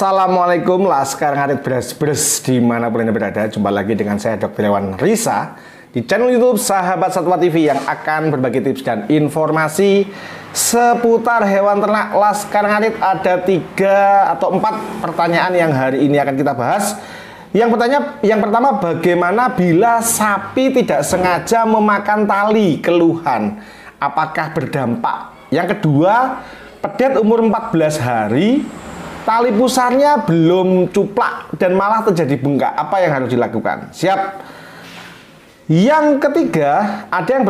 Assalamualaikum Laskar Ngarit Bres dimanapun Anda berada. Jumpa lagi dengan saya Dr. Hewan Risa di channel YouTube Sahabat Satwa TV yang akan berbagi tips dan informasi seputar hewan ternak Laskar Ngarit. Ada 3 atau 4 pertanyaan yang hari ini akan kita bahas. Yang pertama, bagaimana bila sapi tidak sengaja memakan tali? Keluhan apakah berdampak? Yang kedua, pedet umur 14 hari, tali pusarnya belum cuplak dan malah terjadi bengkak. Apa yang harus dilakukan? Siap. Yang ketiga, ada yang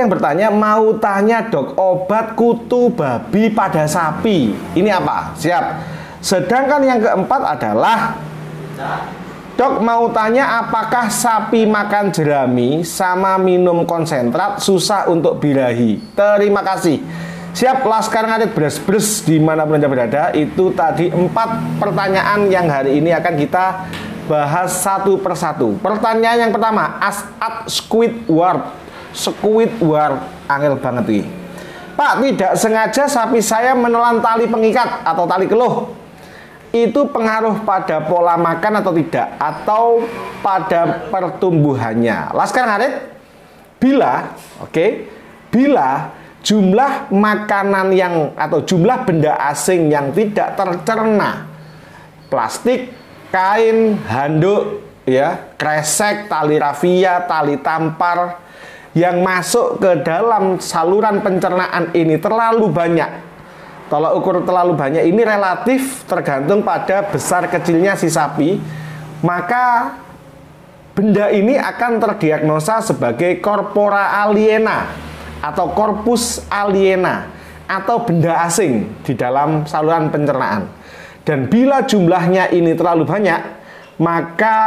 bertanya, mau tanya dok, obat kutu babi pada sapi ini apa? Siap. Sedangkan yang keempat adalah, dok mau tanya apakah sapi makan jerami sama minum konsentrat susah untuk birahi? Terima kasih. Siap, Laskar Ngarit Bres dimanapun Anda berada. Itu tadi 4 pertanyaan yang hari ini akan kita bahas satu persatu. Pertanyaan yang pertama, As'ad Squidward, angel banget ini. Pak, tidak sengaja sapi saya menelan tali pengikat atau tali keluh. Itu pengaruh pada pola makan atau tidak? Atau pada pertumbuhannya? Laskar Ngarit, bila jumlah makanan atau jumlah benda asing yang tidak tercerna, plastik, kain, handuk, kresek, tali rafia, tali tampar yang masuk ke dalam saluran pencernaan ini terlalu banyak. Tolak ukur terlalu banyak ini relatif tergantung pada besar kecilnya si sapi, maka benda ini akan terdiagnosa sebagai corpora aliena atau corpus aliena atau benda asing di dalam saluran pencernaan. Dan bila jumlahnya ini terlalu banyak, maka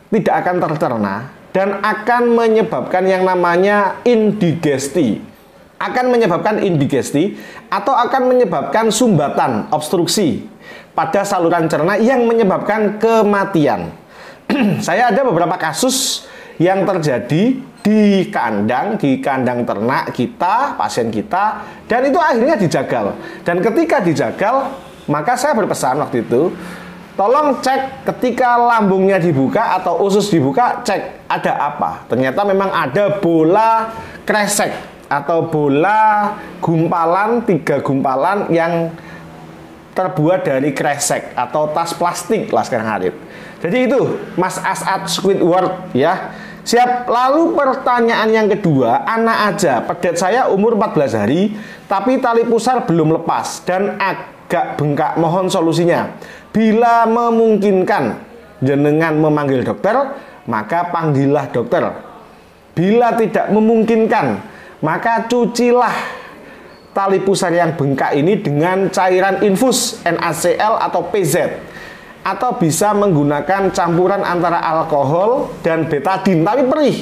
tidak akan tercerna dan akan menyebabkan yang namanya indigesti. Atau akan menyebabkan sumbatan, obstruksi pada saluran cerna yang menyebabkan kematian. Saya ada beberapa kasus yang terjadi di kandang ternak kita, pasien kita, dan itu akhirnya dijagal. Dan ketika dijagal, maka saya berpesan waktu itu, tolong cek ketika lambungnya dibuka atau usus dibuka, cek ada apa. Ternyata memang ada bola kresek atau bola gumpalan, 3 gumpalan yang terbuat dari kresek atau tas plastik Laskar Ngarit. Jadi itu Mas As'ad Squidward ya. Siap. Lalu pertanyaan yang kedua, anak aja, pedet saya umur 14 hari tapi tali pusar belum lepas dan agak bengkak, mohon solusinya. Bila memungkinkan jenengan memanggil dokter, maka panggillah dokter. Bila tidak memungkinkan, maka cucilah tali pusar yang bengkak ini dengan cairan infus NaCl atau PZ, atau bisa menggunakan campuran antara alkohol dan betadin tapi perih.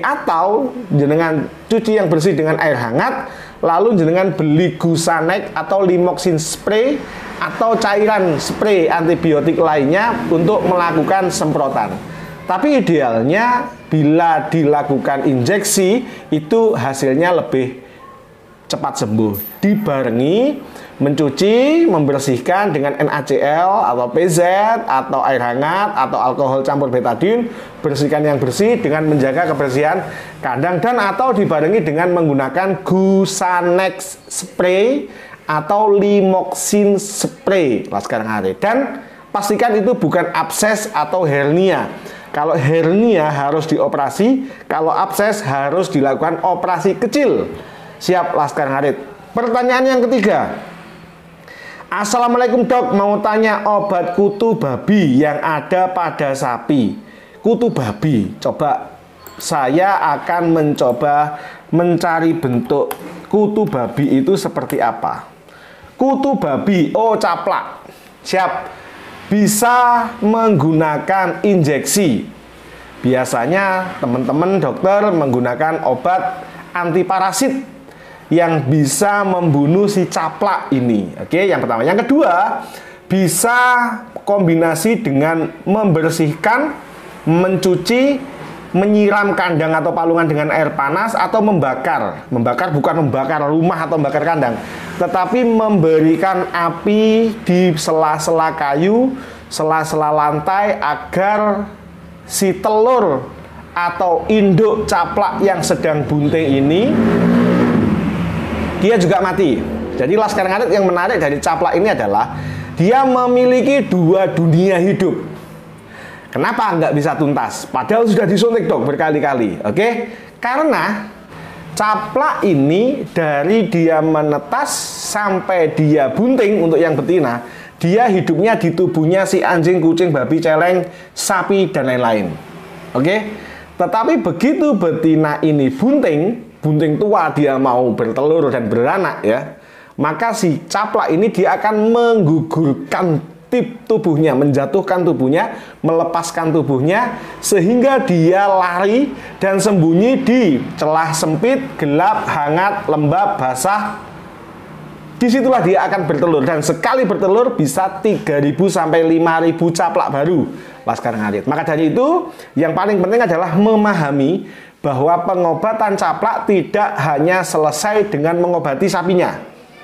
Atau jenengan cuci yang bersih dengan air hangat, lalu jenengan beli Gusanex atau Limoxin spray atau cairan spray antibiotik lainnya untuk melakukan semprotan. Tapi idealnya bila dilakukan injeksi itu hasilnya lebih cepat sembuh, dibarengi mencuci, membersihkan dengan NaCl atau PZ atau air hangat atau alkohol campur betadin, bersihkan yang bersih dengan menjaga kebersihan kandang, dan atau dibarengi dengan menggunakan Gusanex spray atau Limoxin spray Laskar Ngarit. Dan pastikan itu bukan abses atau hernia. Kalau hernia harus dioperasi, kalau abses harus dilakukan operasi kecil. Siap, Laskar Ngarit. Pertanyaan yang ketiga, Assalamualaikum dok, mau tanya obat kutu babi yang ada pada sapi. Kutu babi, coba saya akan mencoba mencari bentuk kutu babi itu seperti apa. Kutu babi, caplak. Siap. Bisa menggunakan injeksi. Biasanya teman-teman dokter menggunakan obat antiparasit yang bisa membunuh si caplak ini. Yang pertama. Yang kedua, bisa kombinasi dengan membersihkan, mencuci, menyiram kandang atau palungan dengan air panas atau membakar. Membakar bukan membakar rumah atau membakar kandang, tetapi memberikan api di sela-sela kayu, sela-sela lantai agar si telur atau induk caplak yang sedang bunting ini dia juga mati. Jadi Laskar Ngarit yang menarik dari caplak ini adalah dia memiliki dua dunia hidup. Kenapa nggak bisa tuntas? Padahal sudah disuntik dok berkali-kali. Oke? Karena caplak ini dari dia menetas sampai dia bunting untuk yang betina, dia hidupnya di tubuhnya si anjing, kucing, babi, celeng, sapi, dan lain-lain. Oke? Tetapi begitu betina ini bunting tua, dia mau bertelur dan beranak ya, maka si caplak ini dia akan menggugurkan tubuhnya, menjatuhkan tubuhnya, melepaskan tubuhnya, sehingga dia lari dan sembunyi di celah sempit, gelap, hangat, lembab, basah. Disitulah dia akan bertelur, dan sekali bertelur bisa 3.000 sampai 5.000 caplak baru Laskar Ngarit. Maka dari itu yang paling penting adalah memahami bahwa pengobatan caplak tidak hanya selesai dengan mengobati sapinya,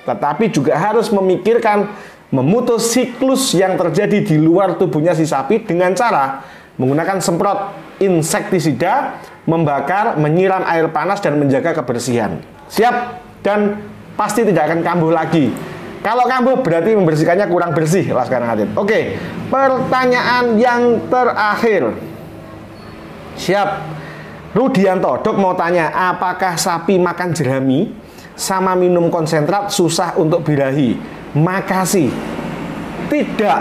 tetapi juga harus memikirkan memutus siklus yang terjadi di luar tubuhnya si sapi dengan cara menggunakan semprot insektisida, membakar, menyiram air panas, dan menjaga kebersihan. Siap? Dan pasti tidak akan kambuh lagi. Kalau kambuh berarti membersihkannya kurang bersih Laskar Ngarit. Oke, pertanyaan yang terakhir. Siap. Rudianto, dok mau tanya, apakah sapi makan jerami sama minum konsentrat susah untuk birahi? Makasih. Tidak.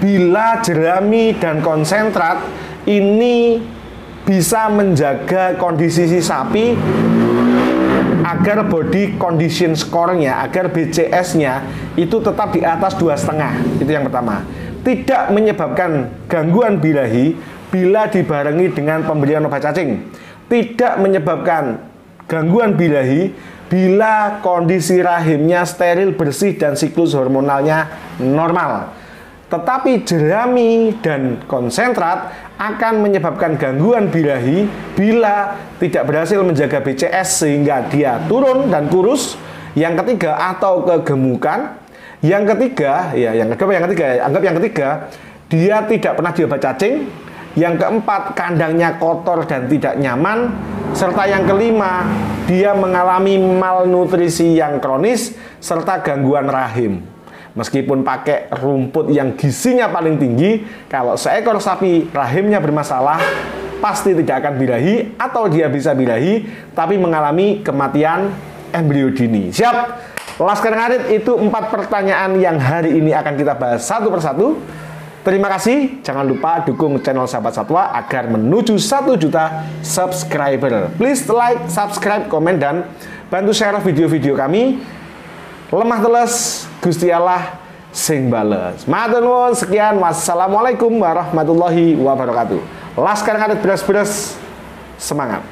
Bila jerami dan konsentrat ini bisa menjaga kondisi si sapi agar body condition score-nya, agar BCS-nya itu tetap di atas 2,5. Itu yang pertama. Tidak menyebabkan gangguan birahi bila dibarengi dengan pemberian obat cacing. Tidak menyebabkan gangguan birahi bila kondisi rahimnya steril, bersih, dan siklus hormonalnya normal. Tetapi jerami dan konsentrat akan menyebabkan gangguan birahi bila tidak berhasil menjaga BCS sehingga dia turun dan kurus. Yang ketiga, atau kegemukan. Yang ketiga, ya yang ketiga, dia tidak pernah diobat cacing. Yang keempat, kandangnya kotor dan tidak nyaman. Serta yang kelima, dia mengalami malnutrisi yang kronis serta gangguan rahim. Meskipun pakai rumput yang gizinya paling tinggi, kalau seekor sapi rahimnya bermasalah, pasti tidak akan birahi, atau dia bisa birahi tapi mengalami kematian embrio dini. Siap? Laskar Ngarit, itu 4 pertanyaan yang hari ini akan kita bahas satu persatu. Terima kasih. Jangan lupa dukung channel Sahabat Satwa agar menuju 1 juta subscriber. Please like, subscribe, komen, dan bantu share video-video kami. Lemah teles, Gusti Allah sing bales. Matur nuwun, sekian. Wassalamualaikum warahmatullahi wabarakatuh. Laskar Ngarit beres-beres, semangat.